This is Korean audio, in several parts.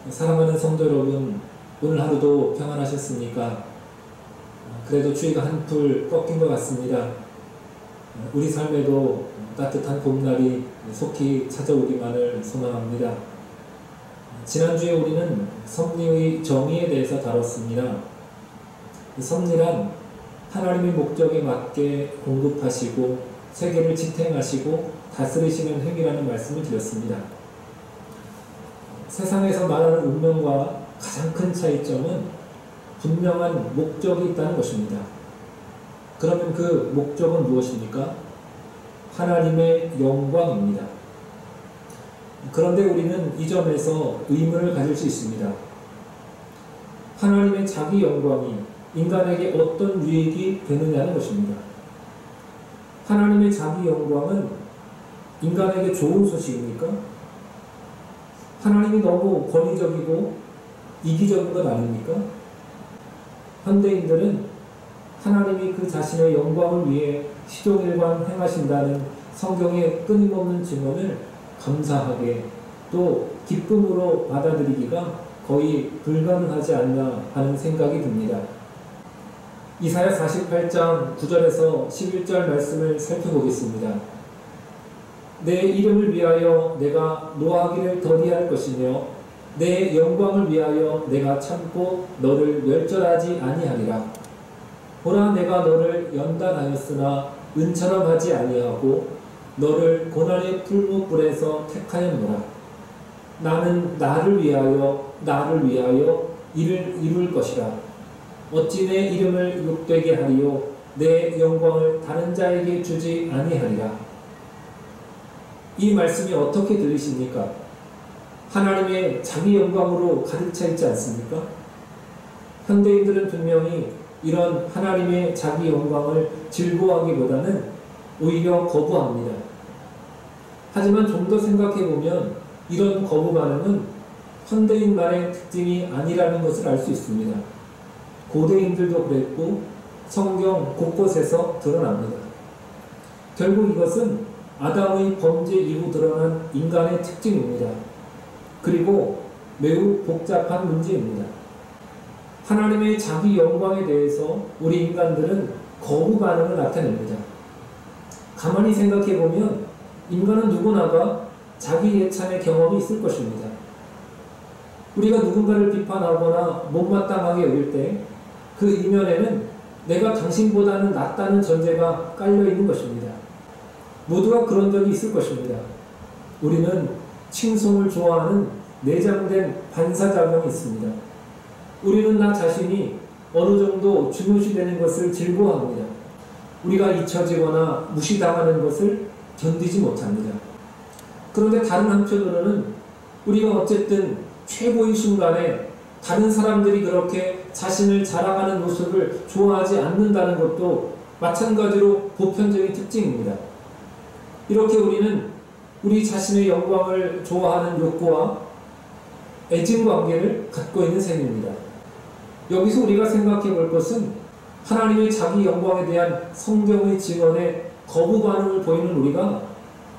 사랑하는 성도 여러분, 오늘 하루도 평안하셨습니까? 그래도 추위가 한풀 꺾인 것 같습니다. 우리 삶에도 따뜻한 봄날이 속히 찾아오기만을 소망합니다. 지난주에 우리는 섭리의 정의에 대해서 다뤘습니다. 섭리란 하나님의 목적에 맞게 공급하시고 세계를 지탱하시고 다스리시는 행위라는 말씀을 드렸습니다. 세상에서 말하는 운명과 가장 큰 차이점은 분명한 목적이 있다는 것입니다. 그러면 그 목적은 무엇입니까? 하나님의 영광입니다. 그런데 우리는 이 점에서 의문을 가질 수 있습니다. 하나님의 자기 영광이 인간에게 어떤 유익이 되느냐는 것입니다. 하나님의 자기 영광은 인간에게 좋은 소식입니까? 하나님이 너무 권위적이고 이기적인 것 아닙니까? 현대인들은 하나님이 그 자신의 영광을 위해 시종일관 행하신다는 성경의 끊임없는 증언을 감사하게 또 기쁨으로 받아들이기가 거의 불가능하지 않나 하는 생각이 듭니다. 이사야 48장 9절에서 11절 말씀을 살펴보겠습니다. 내 이름을 위하여 내가 노하기를 더디할 것이며 내 영광을 위하여 내가 참고 너를 멸절하지 아니하리라. 보라, 내가 너를 연단하였으나 은처럼 하지 아니하고 너를 고난의 풀무불에서 택하였노라. 나는 나를 위하여 이를 이룰 것이라. 어찌 내 이름을 욕되게 하리요 내 영광을 다른 자에게 주지 아니하리라. 이 말씀이 어떻게 들리십니까? 하나님의 자기 영광으로 가득 차 있지 않습니까? 현대인들은 분명히 이런 하나님의 자기 영광을 즐거워하기보다는 오히려 거부합니다. 하지만 좀 더 생각해보면 이런 거부 반응은 현대인만의 특징이 아니라는 것을 알 수 있습니다. 고대인들도 그랬고 성경 곳곳에서 드러납니다. 결국 이것은 아담의 범죄 이후 드러난 인간의 특징입니다. 그리고 매우 복잡한 문제입니다. 하나님의 자기 영광에 대해서 우리 인간들은 거부 반응을 나타냅니다. 가만히 생각해보면 인간은 누구나가 자기 예찬의 경험이 있을 것입니다. 우리가 누군가를 비판하거나 못마땅하게 여길 때 그 이면에는 내가 당신보다는 낫다는 전제가 깔려있는 것입니다. 모두가 그런 적이 있을 것입니다. 우리는 칭송을 좋아하는 내장된 반사작용이 있습니다. 우리는 나 자신이 어느 정도 중요시되는 것을 즐거워합니다. 우리가 잊혀지거나 무시당하는 것을 견디지 못합니다. 그런데 다른 한편으로는 우리가 어쨌든 최고의 순간에 다른 사람들이 그렇게 자신을 자랑하는 모습을 좋아하지 않는다는 것도 마찬가지로 보편적인 특징입니다. 이렇게 우리는 우리 자신의 영광을 좋아하는 욕구와 애증관계를 갖고 있는 셈입니다. 여기서 우리가 생각해 볼 것은 하나님의 자기 영광에 대한 성경의 증언에 거부 반응을 보이는 우리가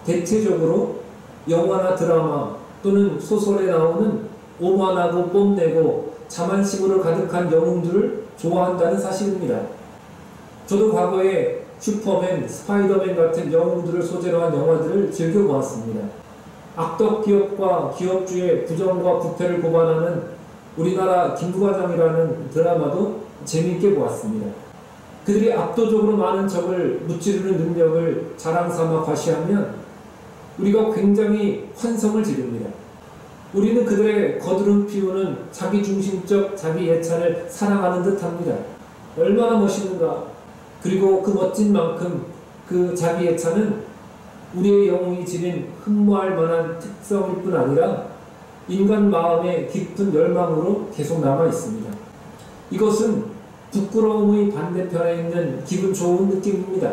대체적으로 영화나 드라마 또는 소설에 나오는 오만하고 뽐내고 자만심으로 가득한 영웅들을 좋아한다는 사실입니다. 저도 과거에 슈퍼맨, 스파이더맨 같은 영웅들을 소재로 한 영화들을 즐겨보았습니다. 악덕 기업과 기업주의 부정과 부패를 고발하는 우리나라 김부과장이라는 드라마도 재미있게 보았습니다. 그들이 압도적으로 많은 적을 무찌르는 능력을 자랑삼아 과시하면 우리가 굉장히 환성을 지릅니다. 우리는 그들의 거드름 피우는 자기중심적 자기 예찬을 사랑하는 듯합니다. 얼마나 멋있는가. 그리고 그 멋진 만큼 그 자기 예찬은 우리의 영웅이 지닌 흠모할 만한 특성일 뿐 아니라 인간 마음의 깊은 열망으로 계속 남아 있습니다. 이것은 부끄러움의 반대편에 있는 기분 좋은 느낌입니다.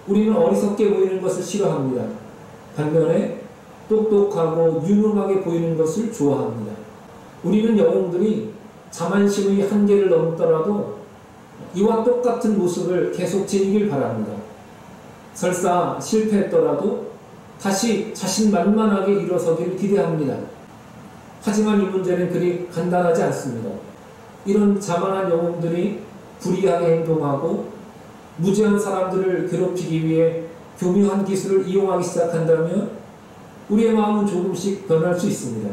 우리는 어리석게 보이는 것을 싫어합니다. 반면에 똑똑하고 유능하게 보이는 것을 좋아합니다. 우리는 영웅들이 자만심의 한계를 넘더라도 이와 똑같은 모습을 계속 지니길 바랍니다. 설사 실패했더라도 다시 자신만만하게 일어서기를 기대합니다. 하지만 이 문제는 그리 간단하지 않습니다. 이런 자만한 영웅들이 불의하게 행동하고 무지한 사람들을 괴롭히기 위해 교묘한 기술을 이용하기 시작한다면 우리의 마음은 조금씩 변할 수 있습니다.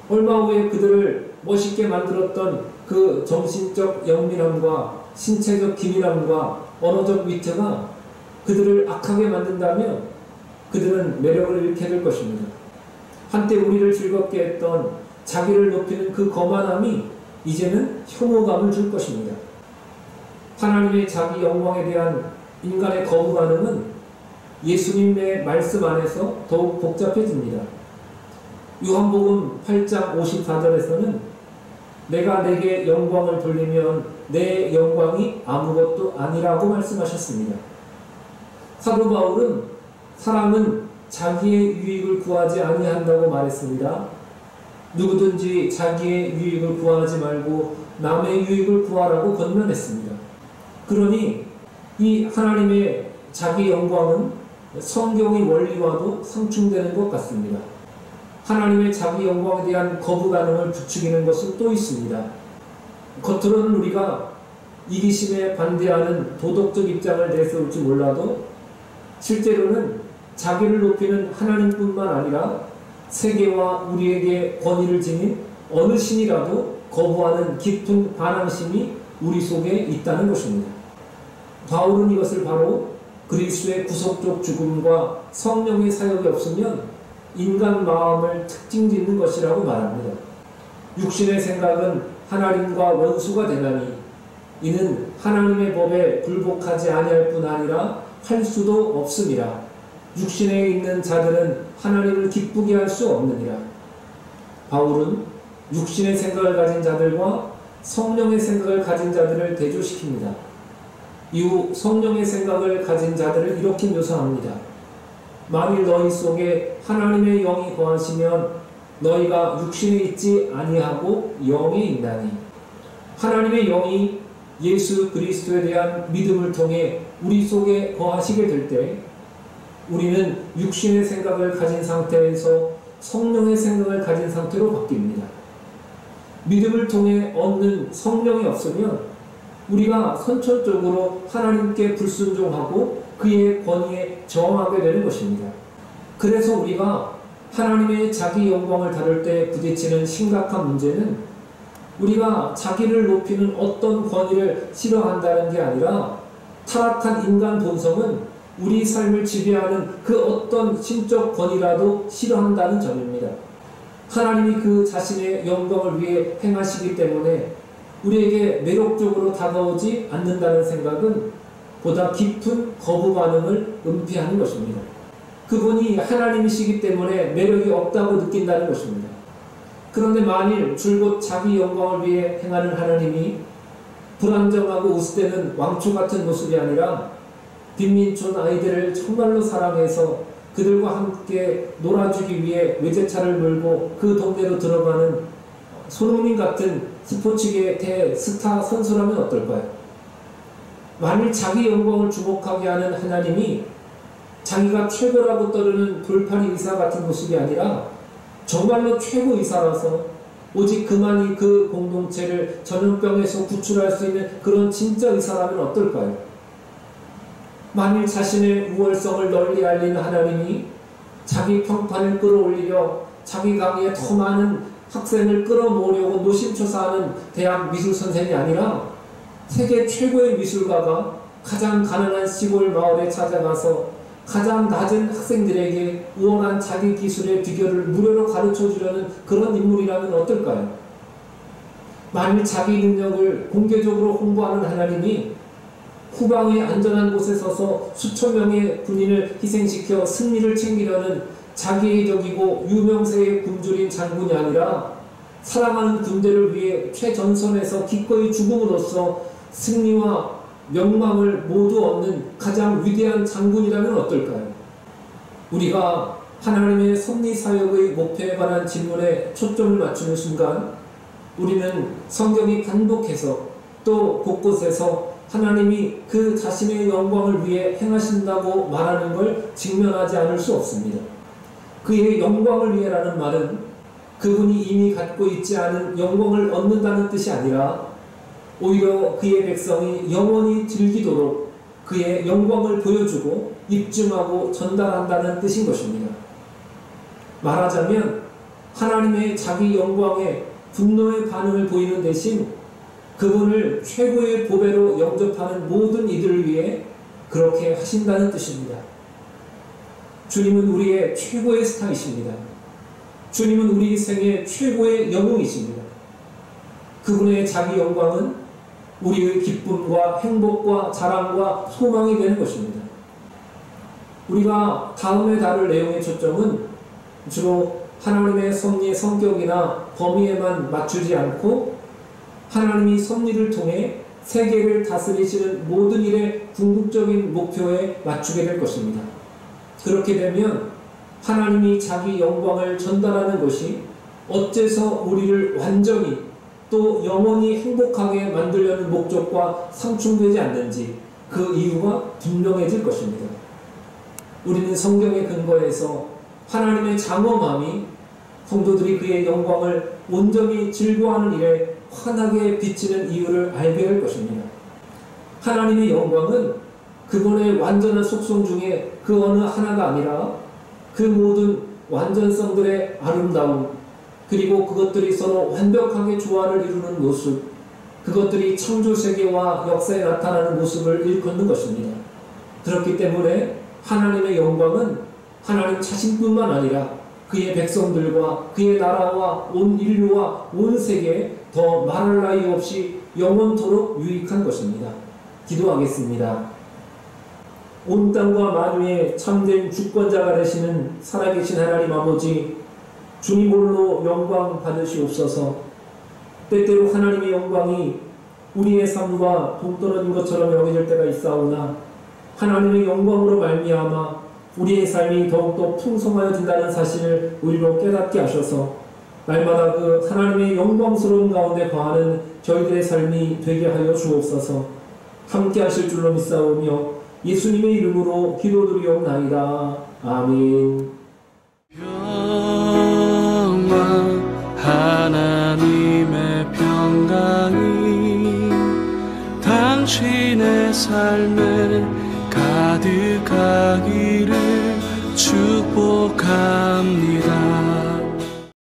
얼마 후에 그들을 멋있게 만들었던 그 정신적 영민함과 신체적 기민함과 언어적 위트가 그들을 악하게 만든다면 그들은 매력을 잃게 될 것입니다. 한때 우리를 즐겁게 했던 자기를 높이는 그 거만함이 이제는 혐오감을 줄 것입니다. 하나님의 자기 영광에 대한 인간의 거부 반응은 예수님의 말씀 안에서 더욱 복잡해집니다. 요한복음 8장 54절에서는 내가 내게 영광을 돌리면 내 영광이 아무것도 아니라고 말씀하셨습니다. 사도 바울은 사람은 자기의 유익을 구하지 아니한다고 말했습니다. 누구든지 자기의 유익을 구하지 말고 남의 유익을 구하라고 권면했습니다. 그러니 이 하나님의 자기 영광은 성경의 원리와도 상충되는 것 같습니다. 하나님의 자기 영광에 대한 거부 반응을 부추기는 것은 또 있습니다. 겉으로는 우리가 이기심에 반대하는 도덕적 입장을 내세울지 몰라도 실제로는 자기를 높이는 하나님뿐만 아니라 세계와 우리에게 권위를 지닌 어느 신이라도 거부하는 깊은 반항심이 우리 속에 있다는 것입니다. 바울은 이것을 바로 그리스도의 구속적 죽음과 성령의 사역이 없으면 인간 마음을 특징짓는 것이라고 말합니다. 육신의 생각은 하나님과 원수가 되나니 이는 하나님의 법에 굴복하지 아니할 뿐 아니라 할 수도 없음이라. 육신에 있는 자들은 하나님을 기쁘게 할 수 없느니라. 바울은 육신의 생각을 가진 자들과 성령의 생각을 가진 자들을 대조시킵니다. 이후 성령의 생각을 가진 자들을 이렇게 묘사합니다. 만일 너희 속에 하나님의 영이 거하시면 너희가 육신에 있지 아니하고 영에 있나니. 하나님의 영이 예수 그리스도에 대한 믿음을 통해 우리 속에 거하시게 될 때 우리는 육신의 생각을 가진 상태에서 성령의 생각을 가진 상태로 바뀝니다. 믿음을 통해 얻는 성령이 없으면 우리가 선천적으로 하나님께 불순종하고 그의 권위에 저항하게 되는 것입니다. 그래서 우리가 하나님의 자기 영광을 다룰 때 부딪히는 심각한 문제는 우리가 자기를 높이는 어떤 권위를 싫어한다는 게 아니라 타락한 인간 본성은 우리 삶을 지배하는 그 어떤 신적 권위라도 싫어한다는 점입니다. 하나님이 그 자신의 영광을 위해 행하시기 때문에 우리에게 매력적으로 다가오지 않는다는 생각은 보다 깊은 거부 반응을 은폐하는 것입니다. 그분이 하나님이시기 때문에 매력이 없다고 느낀다는 것입니다. 그런데 만일 줄곧 자기 영광을 위해 행하는 하나님이 불안정하고 우스대는 왕초 같은 모습이 아니라 빈민촌 아이들을 정말로 사랑해서 그들과 함께 놀아주기 위해 외제차를 몰고 그 동네로 들어가는 손흥민 같은 스포츠계의 대스타 선수라면 어떨까요? 만일 자기 영광을 주목하게 하는 하나님이 자기가 최고라고 떠드는 돌팔이 의사 같은 모습이 아니라 정말로 최고 의사라서 오직 그만이 그 공동체를 전염병에서 구출할 수 있는 그런 진짜 의사라면 어떨까요? 만일 자신의 우월성을 널리 알리는 하나님이 자기 평판을 끌어올리려 자기 강의에 더 많은 학생을 끌어모으려고 노심초사하는 대학 미술선생이 아니라 세계 최고의 미술가가 가장 가난한 시골 마을에 찾아가서 가장 낮은 학생들에게 우월한 자기 기술의 비결을 무료로 가르쳐주려는 그런 인물이라면 어떨까요? 만일 자기 능력을 공개적으로 홍보하는 하나님이 후방의 안전한 곳에 서서 수천 명의 군인을 희생시켜 승리를 챙기려는 자기애적이고 유명세의 굶주린 장군이 아니라 사랑하는 군대를 위해 최전선에서 기꺼이 죽음으로써 승리와 명망을 모두 얻는 가장 위대한 장군이라면 어떨까요? 우리가 하나님의 섭리사역의 목표에 관한 질문에 초점을 맞추는 순간 우리는 성경이 반복해서 또 곳곳에서 하나님이 그 자신의 영광을 위해 행하신다고 말하는 걸 직면하지 않을 수 없습니다. 그의 영광을 위해라는 말은 그분이 이미 갖고 있지 않은 영광을 얻는다는 뜻이 아니라 오히려 그의 백성이 영원히 즐기도록 그의 영광을 보여주고 입증하고 전달한다는 뜻인 것입니다. 말하자면 하나님의 자기 영광에 분노의 반응을 보이는 대신 그분을 최고의 보배로 영접하는 모든 이들을 위해 그렇게 하신다는 뜻입니다. 주님은 우리의 최고의 스타이십니다. 주님은 우리 생의 최고의 영웅이십니다. 그분의 자기 영광은 우리의 기쁨과 행복과 자랑과 소망이 되는 것입니다. 우리가 다음에 다룰 내용의 초점은 주로 하나님의 섭리의 성격이나 범위에만 맞추지 않고 하나님이 섭리를 통해 세계를 다스리시는 모든 일의 궁극적인 목표에 맞추게 될 것입니다. 그렇게 되면 하나님이 자기 영광을 전달하는 것이 어째서 우리를 완전히 또 영원히 행복하게 만들려는 목적과 상충되지 않는지 그 이유가 분명해질 것입니다. 우리는 성경의 근거에서 하나님의 장엄함이 성도들이 그의 영광을 온전히 즐거워하는 일에 환하게 비치는 이유를 알게 될 것입니다. 하나님의 영광은 그분의 완전한 속성 중에 그 어느 하나가 아니라 그 모든 완전성들의 아름다움, 그리고 그것들이 서로 완벽하게 조화를 이루는 모습, 그것들이 창조세계와 역사에 나타나는 모습을 일컫는 것입니다. 그렇기 때문에 하나님의 영광은 하나님 자신뿐만 아니라 그의 백성들과 그의 나라와 온 인류와 온 세계에 더 말할 나위 없이 영원토록 유익한 것입니다. 기도하겠습니다. 온 땅과 만유의 참된 주권자가 되시는 살아계신 하나님 아버지, 주님 홀로 영광 받으시옵소서. 때때로 하나님의 영광이 우리의 삶과 동떨어진 것처럼 여겨질 때가 있사오나 하나님의 영광으로 말미암아 우리의 삶이 더욱더 풍성하여진다는 사실을 우리로 깨닫게 하셔서 날마다 그 하나님의 영광스러운 가운데 거하는 저희들의 삶이 되게 하여 주옵소서. 함께 하실 줄로 믿사오며 예수님의 이름으로 기도드리옵나이다. 아멘. 평강 하나님의 평강이 당신의 삶에 가득하기를 축복합니다.